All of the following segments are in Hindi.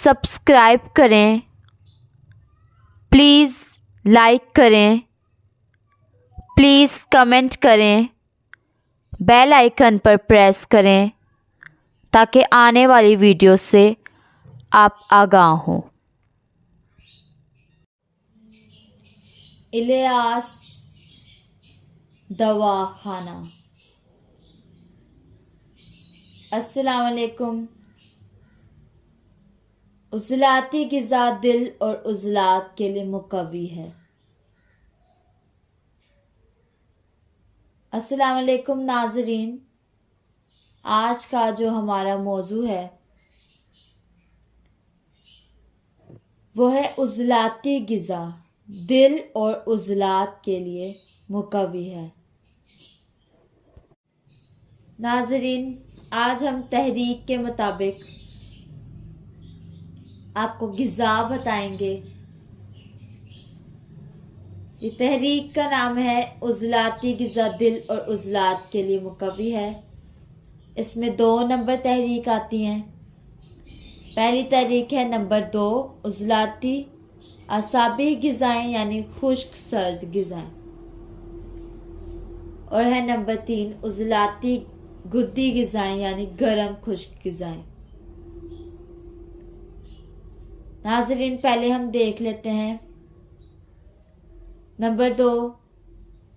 सब्सक्राइब करें, प्लीज़ लाइक करें, प्लीज़ कमेंट करें, बेल आइकन पर प्रेस करें ताकि आने वाली वीडियो से आप आगाह हों। इलियास दवाखाना। अस्सलाम वालेकुम। उज़लाती ग़िज़ा दिल और उज़लात के लिए मुक़व्वी है। अस्सलाम वालेकुम नाज़रीन, आज का जो हमारा मौजू है वो है उज़लाती ग़िज़ा दिल और उज़लात के लिए मुक़व्वी है। नाज़रीन, आज हम तहरीक के मुताबिक आपको ग़िज़ा बताएंगे। ये तहरीक का नाम है उज़लाती ग़िज़ा दिल और उज़लात के लिए मुक़व्वी है। इसमें 2 नंबर तहरीक आती हैं। पहली तहरीक है नंबर 2 उज़लाती असाबी ग़िज़ाएँ यानी खुश्क सर्द ग़िज़ाएँ, और है नंबर 3 उज़लाती गुद्दी ग़िज़ाएँ यानी गर्म खुश्क ग़िज़ाएँ। नाज़रीन, पहले हम देख लेते हैं नंबर 2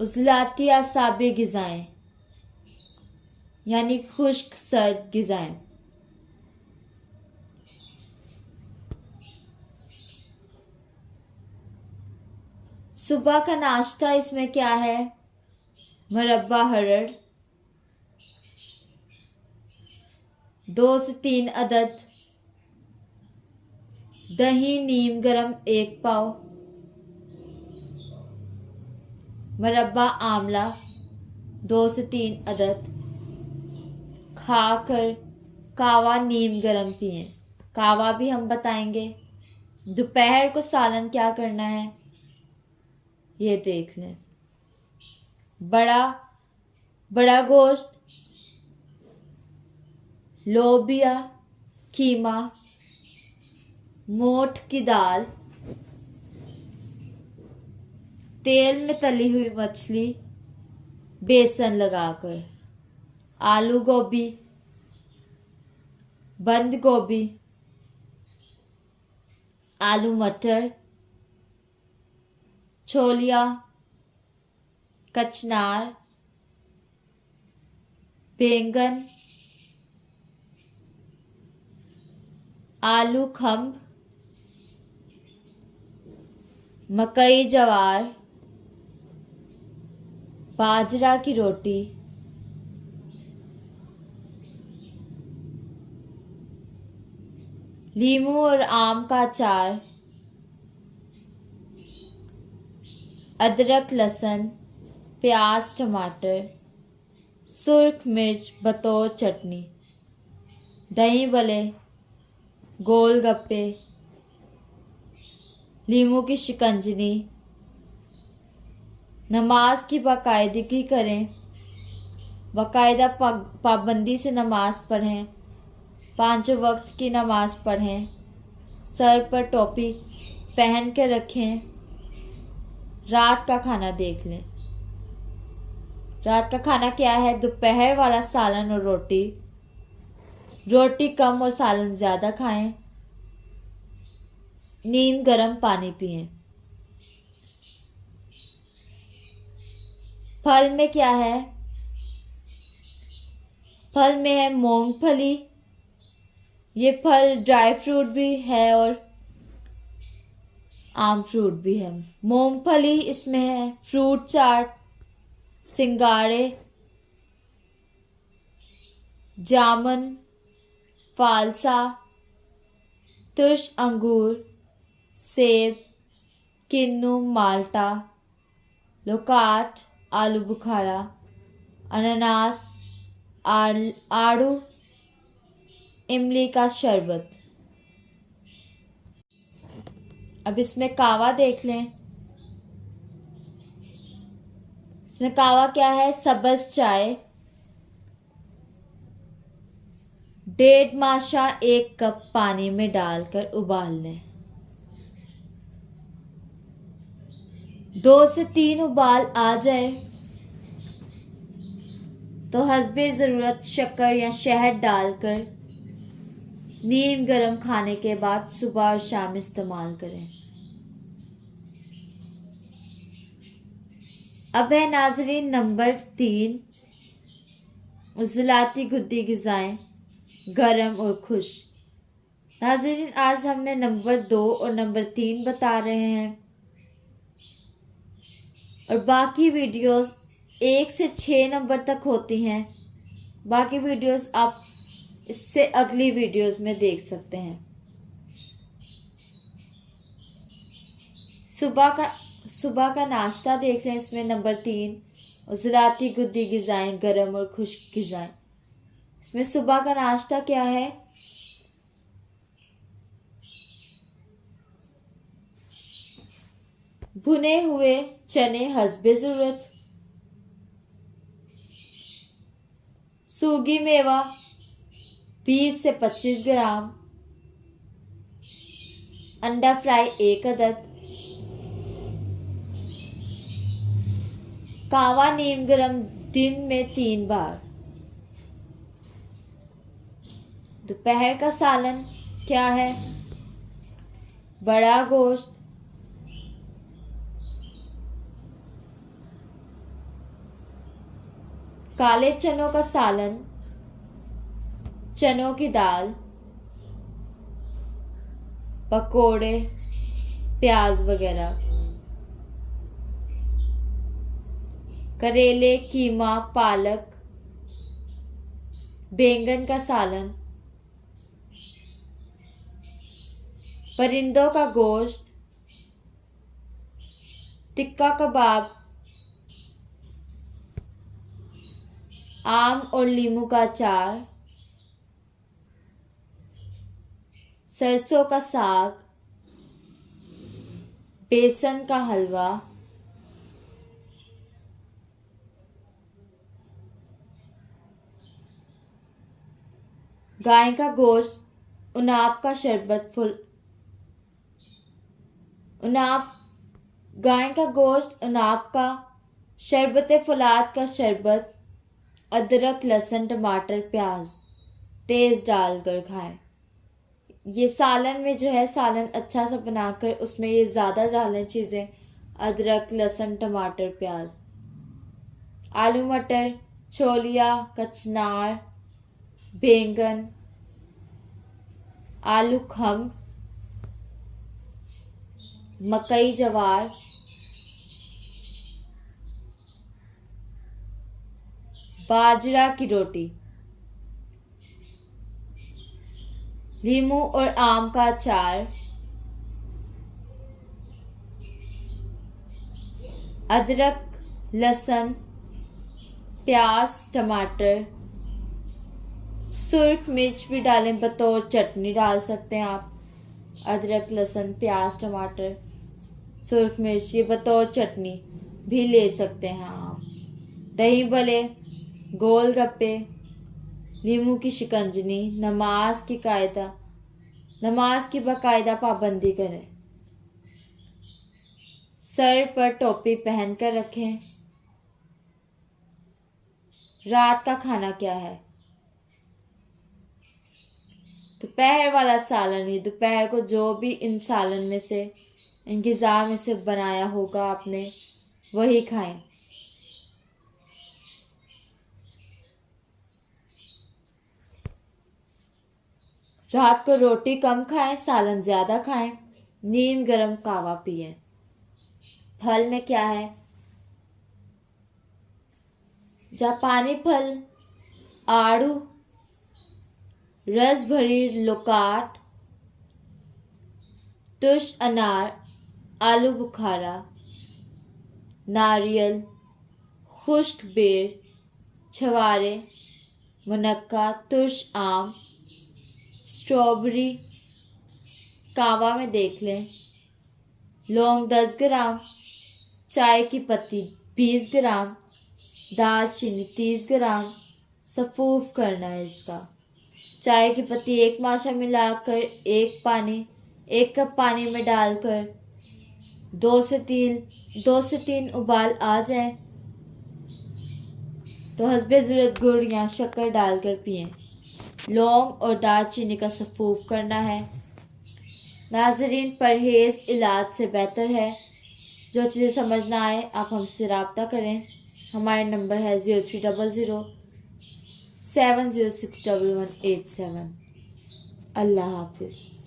उज़लाती असाबी ग़िज़ाएँ यानी खुश्क सर्द ग़िज़ाएँ। सुबह का नाश्ता इसमें क्या है? मुरब्बा हरड़ 2 से 3 अदद, दही नीम गरम 1 पाव, मुरब्बा आमला 2 से 3 अदद, खाकर कावा नीम गरम पिएं। कावा भी हम बताएंगे। दोपहर को सालन क्या करना है ये देख लें। बड़ा गोश्त, लोबिया, कीमा, मोठ की दाल, तेल में तली हुई मछली बेसन लगाकर, आलू गोभी, बंद गोभी, आलू मटर, छोलिया, कचनार, बैंगन, आलू खम्ब, मकई जवार, बाजरा की रोटी, लीमू और आम का अचार, अदरक लहसुन प्याज टमाटर, सुर्ख मिर्च बतौर चटनी, दही भल्ले, गोलगप्पे, लीमू की शिकंजनी। नमाज की बाकायदगी करें, बाकायदा पाबंदी से नमाज पढ़ें, 5 वक्त की नमाज पढ़ें, सर पर टोपी पहन के रखें। रात का खाना देख लें। रात का खाना क्या है? दोपहर वाला सालन और रोटी, रोटी कम और सालन ज़्यादा खाएं, नीम गर्म पानी पिएं। फल में क्या है? फल में है मूंगफली। ये फल ड्राई फ्रूट भी है और आम फ्रूट भी है। मूंगफली इसमें है, फ्रूट चाट, सिंगाड़े, जामुन, फालसा, तुष अंगूर, सेब, किन्नू, माल्टा, लोकाट, आलू बुखारा, अनानास, आड़ू, इमली का शरबत। अब इसमें कावा देख लें। इसमें कावा क्या है? सब्ज़ चाय, 1.5 माशा 1 कप पानी में डालकर उबाल लें। 2 से 3 उबाल आ जाए तो हस्बे ज़रूरत शक्कर या शहद डालकर नीम गर्म खाने के बाद सुबह और शाम इस्तेमाल करें। अब है नाजरीन नंबर 3, उज़लाती गुद्दी ग़िज़ाएं गरम और खुश्क। नाजरीन आज हमने नंबर 2 और नंबर 3 बता रहे हैं और बाकी वीडियोस 1 से 6 नंबर तक होती हैं। बाकी वीडियोस आप इससे अगली वीडियोस में देख सकते हैं। सुबह का नाश्ता देख लें। इसमें नंबर 3 उज़लाती गुद्दी ग़िज़ाएं गरम और खुश्क ग़िज़ाएं। इसमें सुबह का नाश्ता क्या है? भुने हुए चने हस्बे ज़रूरत, सूगी मेवा 20 से 25 ग्राम, अंडा फ्राई 1 अदद, कावा नीम गरम दिन में 3 बार। दोपहर का सालन क्या है? बड़ा गोश्त, काले चनों का सालन, चनों की दाल, पकोड़े, प्याज वगैरह, करेले, कीमा, पालक, बैंगन का सालन, परिंदों का गोश्त, टिक्का कबाब, आम और नींबू का अचार, सरसों का साग, बेसन का हलवा, गाय का गोश्त, गाय का गोश्त, उनाब का शरबत फुलाद का शरबत, अदरक, लहसुन, टमाटर, प्याज तेज डालकर खाएं। ये सालन में जो है सालन अच्छा सा बनाकर उसमें ये ज़्यादा डालें चीज़ें, अदरक, लहसुन, टमाटर, प्याज। आलू मटर, छोलिया, कचनार, बैंगन, आलू खम्ब, मकई, जवार, बाजरा की रोटी, नींबू और आम का अचार, अदरक, लहसुन, प्याज, टमाटर, सुर्ख मिर्च भी डालें, बतौर चटनी डाल सकते हैं आप। अदरक, लहसुन, प्याज, टमाटर, सुर्ख मिर्च ये बतौर चटनी भी ले सकते हैं आप। दही भले, गोलगप्पे, नींबू की शिकंजनी, नमाज की बाकायदा पाबंदी करें। सर पर टोपी पहनकर रखें। रात का खाना क्या है? दोपहर वाला सालन ही, दोपहर को जो भी इन सालन में से, इन ग़िज़ा में से बनाया होगा आपने वही खाएं। रात को रोटी कम खाएं, सालन ज़्यादा खाएं, नीम गरम कावा पिएं। फल में क्या है? जापानी फल, आड़ू, रस भरी लोकाट, तुष अनार, आलू बुखारा, नारियल, खुश्क बेर, छवारे, मुनक्का, तुष आम, स्ट्रॉबेरी। कावा में देख लें, लौंग 10 ग्राम, चाय की पत्ती 20 ग्राम, दालचीनी 30 ग्राम। सफ़ूफ करना है इसका। चाय की पत्ती 1 माशा मिलाकर 1 कप पानी में डालकर 2 से 3 उबाल आ जाए तो हस्बे ज़रूरत गुड़ या शक्कर डालकर पिएं। लौंग और दालचीनी का सफ़ूफ करना है। नाज़रीन, परहेज़ इलाज से बेहतर है। जो चीज़ें समझ ना आए आप हमसे रब्ता करें। हमारा नंबर है 0300 7061187। अल्लाह हाफिज़।